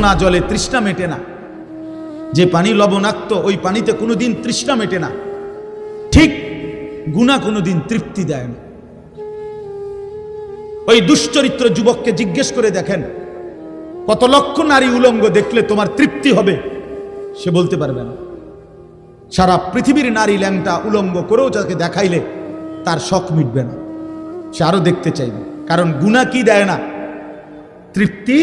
লোনা জলে তৃষ্ণা মেটে না। যে পানি লবণাক্ত ওই পানিতে কোনোদিন তৃষ্ণা মেটে না। ঠিক গুনাহ কোনোদিন তৃপ্তি দেয় না। ওই দুশ্চরিত্র যুবককে জিজ্ঞেস করে দেখেন, কত লক্ষ নারী উলঙ্গ দেখলে তোমার তৃপ্তি হবে? সে বলতে পারবে না। সারা পৃথিবীর নারী ল্যাংটা উলঙ্গ করেও যাকে দেখাইলে তার শখ মিটবে না, সে আরো দেখতে চাইবে। কারণ গুনাহ কি দেয় না? তৃপ্তি।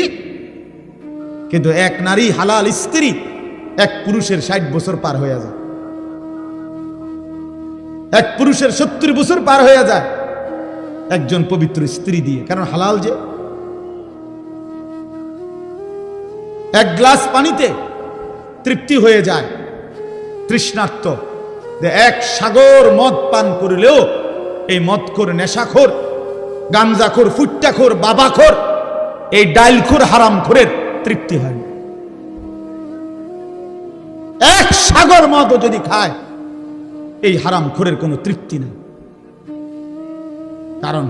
কিন্তু এক নারী হালাল স্ত্রী এক পুরুষের 60 বছর পার হয়ে যায়, এক পুরুষের 70 বছর পার হয়ে যায় একজন পবিত্র স্ত্রী দিয়ে। কারণ হালাল যে। এক গ্লাস পানিতে তৃপ্তি হয়ে যায় তৃষ্ণার্ত। এক সাগর মদ পান করলেও এই মদখোর, নেশাখোর, গাঞ্জাখোর, ফুট্টাখোর, বাবাখোর, এই ডাইলখোর, হারামখোরের তৃপ্তি হয় না। এক সাগর মদও যদি খায় এই হারামখোরের কোনো তৃপ্তি নেই। কারণ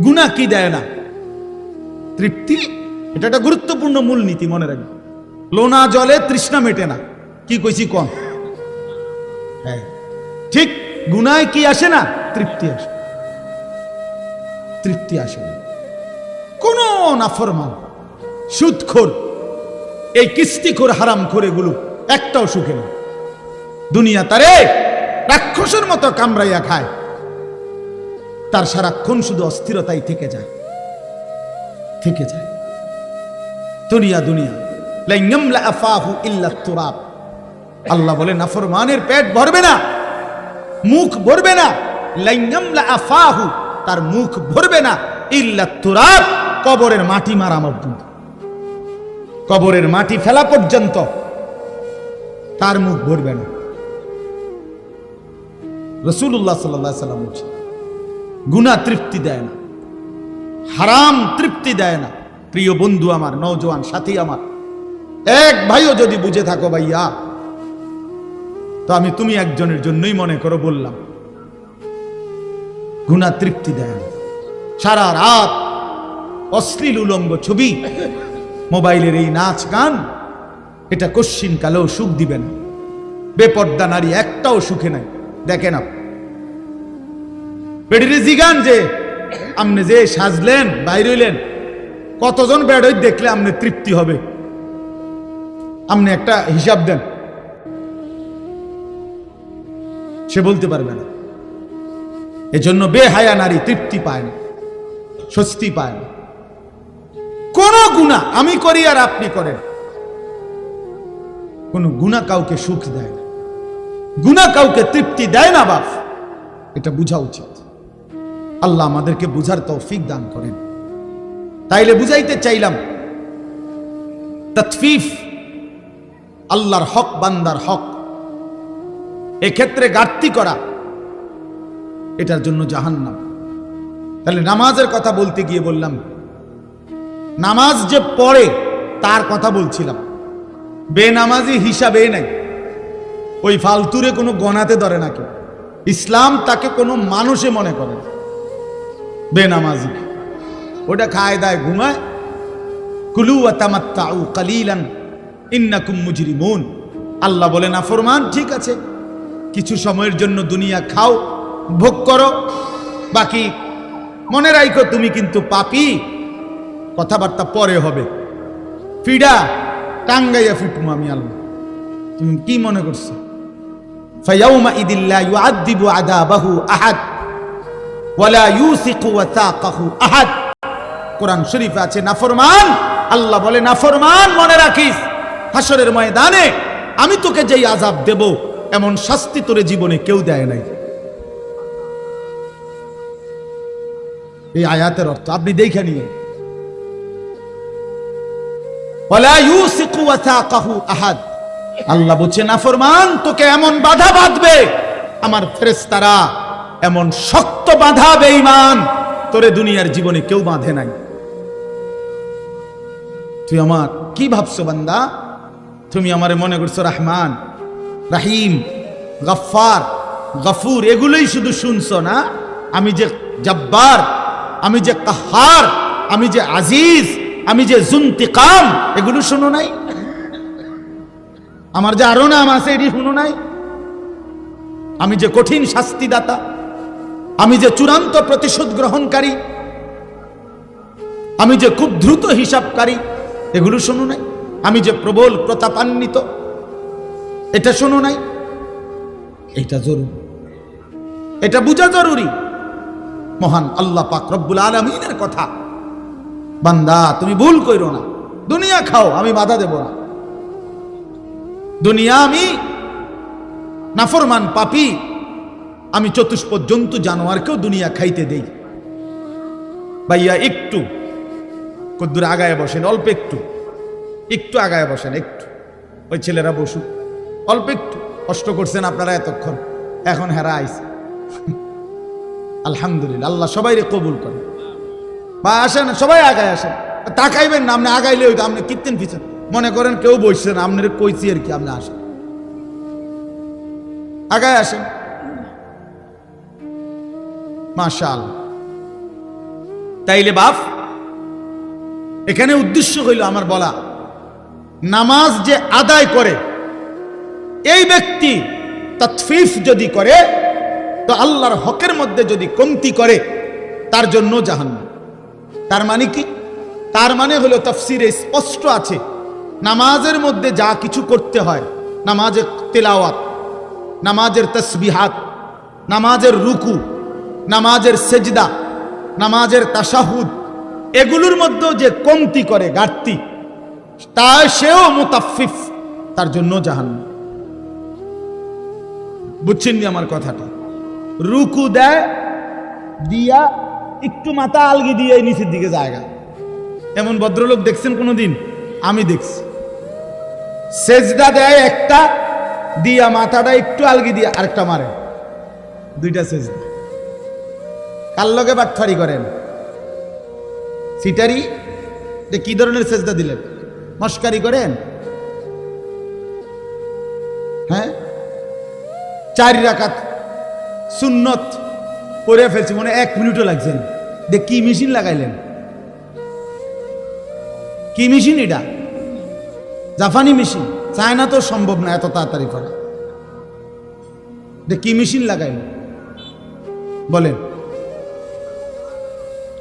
গুনাহ কি দেয় না? তৃপ্তি। এটা একটা গুরুত্বপূর্ণ মূলনীতি, মনে রাখবে। লোনা জলে তৃষ্ণা মেটে না। কি কইছি কম? হ্যাঁ ঠিক। গুনায় কি আসে না? তৃপ্তি আসে। তৃপ্তি আসে না। কোন নাফরমান, সুদখোর, এই কিস্তিখোর, হারামখোর, এগুলো একটাও সুখে না। দুনিয়া তারে রাক্ষসের মতো কামড়াইয়া খায়, তার সারাক্ষণ শুধু অস্থিরতাই থেকে যায়, থেকে যায়। দুনিয়া দুনিয়া লাইয়ামলা আফাহু ইল্লা তুরাব। আল্লাহ বলে নাফরমানের পেট ভরবে না, মুখ ভরবে না। লাইয়ামলা আফাহু, তার মুখ ভরবে না, ইল্লা তুরাব, কবরের মাটি মারা পর্যন্ত, কবরের মাটি ফেলা পর্যন্ত তার মুখ ভরবে না। রাসূলুল্লাহ সাল্লাল্লাহু আলাইহি ওয়াসাল্লাম বলেছেন, গুনাহ তৃপ্তি দেয় না, হারাম তৃপ্তি দেয় না। প্রিয় বন্ধু আমার, নওজোয়ান সাথী আমার, এক ভাইও যদি বুঝে থাকো ভাইয়া, তো আমি তুমি একজনের জন্যই মনে করো বললাম। গুনাহ তৃপ্তি দেয় না। সারা রাত অশ্লীল উলঙ্গ ছবি, মোবাইলের এই নাচ গান, এটা কশ্চিন কালেও সুখ দিবে না। বেপর্দা নারী একটাও সুখে নাই। দেখেন বেডিরে জিগান যে আপনি যে সাজলেন বাইর হইলেন, কতজন বেড়ই দেখলে আপনি তৃপ্তি হবে? আপনি একটা হিসাব দেন, সে বলতে পারবে না। এজন্য বেহায়া নারী তৃপ্তি পায় না, স্বস্তি পায় না। কোন গুনাহ আমি করি আর আপনি করেন, কোন গুনাহ কাউকে সুখ দেয় না, গুনাহ কাউকে তৃপ্তি দেয় না। বাপ, এটা বুঝা উচিত। আল্লাহ আমাদেরকে বুঝার তৌফিক দান করেন। তাইলে বুঝাইতে চাইলাম, তাতফিফ, আল্লাহর হক, বান্দার হক, এক্ষেত্রে ঘাটতি করা, এটার জন্য জাহান্নাম। তাহলে নামাজের কথা বলতে গিয়ে বললাম, নামাজ যে পড়ে তার কথা বলছিলাম। বেনামাজি হিসাবে নাই, ওই ফালতুরে কোনো গণাতে ধরে না কেউ। ইসলাম তাকে কোনো মানুষে মনে করে না। বেনামাজি ওটা খায় দায় ঘুমায়। কুলু ওয়া তামাত্তাউ কালিলান ইন্নাকুম মুজরিমুন। আল্লাহ বলে নাফরমান, ঠিক আছে, কিছু সময়ের জন্য দুনিয়া খাও, ভোগ করো, বাকি মনে রাখো তুমি কিন্তু পাপী। কথাবার্তা পরে হবে। ফিডা টাঙ্গাইয়া ফিটমু আমি আল্লাহ। তুমি কি মনে করছো? ফায়াউমা ইদিল্লা ইউআযিবু আযাবাহু আহাদ ওয়ালা ইউসিকু ওয়াসাকাহু আহাদ। কোরআন শরীফে আছে নাফরমান, আল্লাহ বলে নাফরমান মনে রাখিস, হাসরের ময়দানে আমি তোকে যেই আযাব দেব এমন শাস্তি তোরে জীবনে কেউ দেয় নাই। এই আয়াতের অর্থ আপনি দেখে নিয়ে, ওয়ালা ইউসিকু ওয়াসাকাহু আহাদ। আল্লাহ বলছে নাফরমান তোকে এমন বাধা বাঁধবে, আমার ফেরেশতারা এমন শক্ত বাধা বেঈমান তোরে দুনিয়ার জীবনে কেউ বাঁধে নাই। তুই আমার কি ভাবছো বান্দা? তুমি আমারে মনে করছো রহমান, রাহিম, গফফার, গফুর, এগুলোই শুধু শুনছো না? আমি যে জব্বার, আমি যে কাহার, আমি যে আজিজ, আমি যে জুনতিকাম, এগুলো শুনো নাই? আমার যে আরো নাম আছে, এটি শুনো নাই? আমি যে কঠিন শাস্তিদাতা, আমি যে চূড়ান্ত প্রতিশোধ গ্রহণকারী, আমি যে খুব দ্রুত হিসাবকারী, এগুলো শোনো নাই? আমি যে প্রবল প্রতাপান্বিত, এটা শোনো নাই? এটা জরুরি, এটা বুঝা জরুরি। মহান আল্লাহ পাক রব্বুল আলামিনের কথা, বান্দা তুমি ভুল কইরো না। দুনিয়া খাও, আমি বাধা দেব না। দুনিয়া আমি নাফরমান পাপী, আমি চতুষ্পদ জন্তু জানোয়ারকেও দুনিয়া খাইতে দেই। ভাইয়া একটু কদ্দুর আগায় বসেন, অল্প একটু আগায় বসেন, একটু ওই ছেলেরা বসুক, অল্প একটু কষ্ট করছেন আপনারা এতক্ষণ, এখন হেরা আইছে। আলহামদুলিল্লাহ, আল্লাহ সবাই কবুল করে। বা আসেন, সবাই আগায় আসেন। তাকাইবেন না, আপনি আগাইলে হইতো, আপনি কীর্তেন পিছন মনে করেন কেউ বসছেন, আপনার কইছি আর কি, আপনি আসেন, আগায় আসেন। মাশাআল্লাহ। তাইলে বাপ, এখানে উদ্দেশ্য হইল আমার বলা, নামাজ যে আদায় করে এই ব্যক্তি তাতফিফ যদি করে, তো আল্লাহর হকের মধ্যে যদি কমতি করে, তার জন্য জাহান্নাম। তার মানে কি? তার মানে হলো তাফসিরে স্পষ্ট আছে, নামাজের মধ্যে যা কিছু করতে হয়, নামাজের তিলাওয়াত, নামাজের তাসবিহাত, নামাজের রুকু, নামাজের সেজদা, নামাজের তাশাহুদ, এগুলোর মধ্যে যে কমতি করে, ঘাটতি, তা সেও মুতাফফিফ, তার জন্য জাহান্নাম। বুঝছেন নি আমার কথাটা? রুকু দেয় দিয়া একটু মাথা আলগি দিয়ে নিচের দিকে জায়গা, এমন ভদ্রলোক দেখছেন কোনোদিন? আমি দেখছি। সেজদা দেয় একটা দিয়া মাথাটা একটু আলগি দিয়ে আরেকটা মারে, দুইটা সেজদা। কার লগে বাটফারি করেন? সিটারি? যে কি ধরনের সেজদা দিলেন? মস্কারি করেন? হ্যাঁ, 4 রাকাত সুন্নত করে ফেলছি, মনে 1 মিনিটও লাগছে না। দেখ কি মেশিন লাগাইলেন? কি মেশিন এটা? জাপানি মেশিন। চায়না তো সম্ভব না এত তাড়াতাড়ি করা। দেখ কি মেশিন লাগাইলেন বলেন?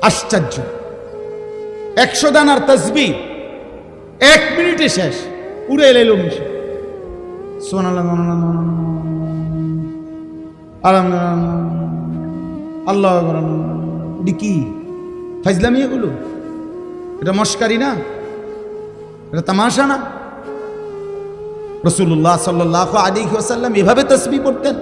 আশ্চর্য। 100 দানার তাসবিহ 1 মিনিটে শেষ, উড়ে এলো মেশিন। সুবহানাল্লাহ, আল্লাহ আকবার। কি ফাজলামি এগুলো? এটা মস্কারি না? এটা তামাশা না? রাসূলুল্লাহ সাল্লাল্লাহু আলাইহি ওয়াসাল্লাম এভাবে তাসবিহ পড়তেন।